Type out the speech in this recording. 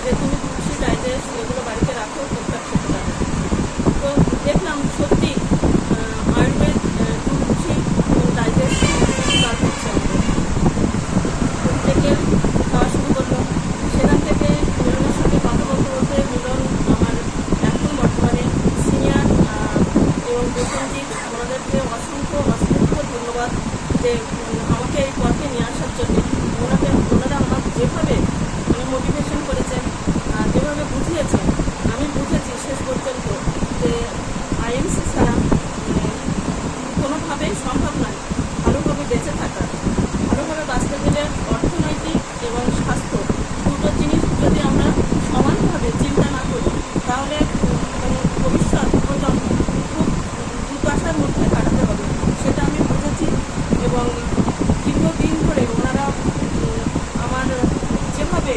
যে তুমি তুলসী ডাইজেস্ট এগুলো বাড়িতে রাখো, ঠিকঠাক খেতে পারো। তো দেখলাম সত্যি আয়ুর্বেদ তুলসী এবং ডাইজেস্ট কাজ হচ্ছে আমাদের। প্রত্যেকের খাওয়া শুরু করলো। সেখান থেকে মিলনের সঙ্গে কথা বলতে বলতে মিলন আমার এখন বর্তমানে সিনিয়র এবং প্রসেনজিৎ, ওনাদেরকে অসংখ্য ধন্যবাদ যে আমাকে এই পথে নিয়ে আসার জন্য। ওনারা আমার যেভাবে মোটিভেশন করেছেন, যেভাবে বুঝিয়েছেন, আমি বুঝেছি শেষ পর্যন্ত যে আইএমসি ছাড়া কোনোভাবেই সম্ভব নয় ভালোভাবে বেঁচে থাকা। ভালোভাবে বাঁচতে গেলে অর্থনৈতিক এবং স্বাস্থ্য দুটো জিনিস যদি আমরা সমানভাবে চিন্তা না করি, তাহলে ভবিষ্যৎ প্রজন্ম খুব দুর্দশার মধ্যে কাটাতে হবে, সেটা আমি বুঝেছি। এবং দীর্ঘদিন ধরে ওনারা আমার যেভাবে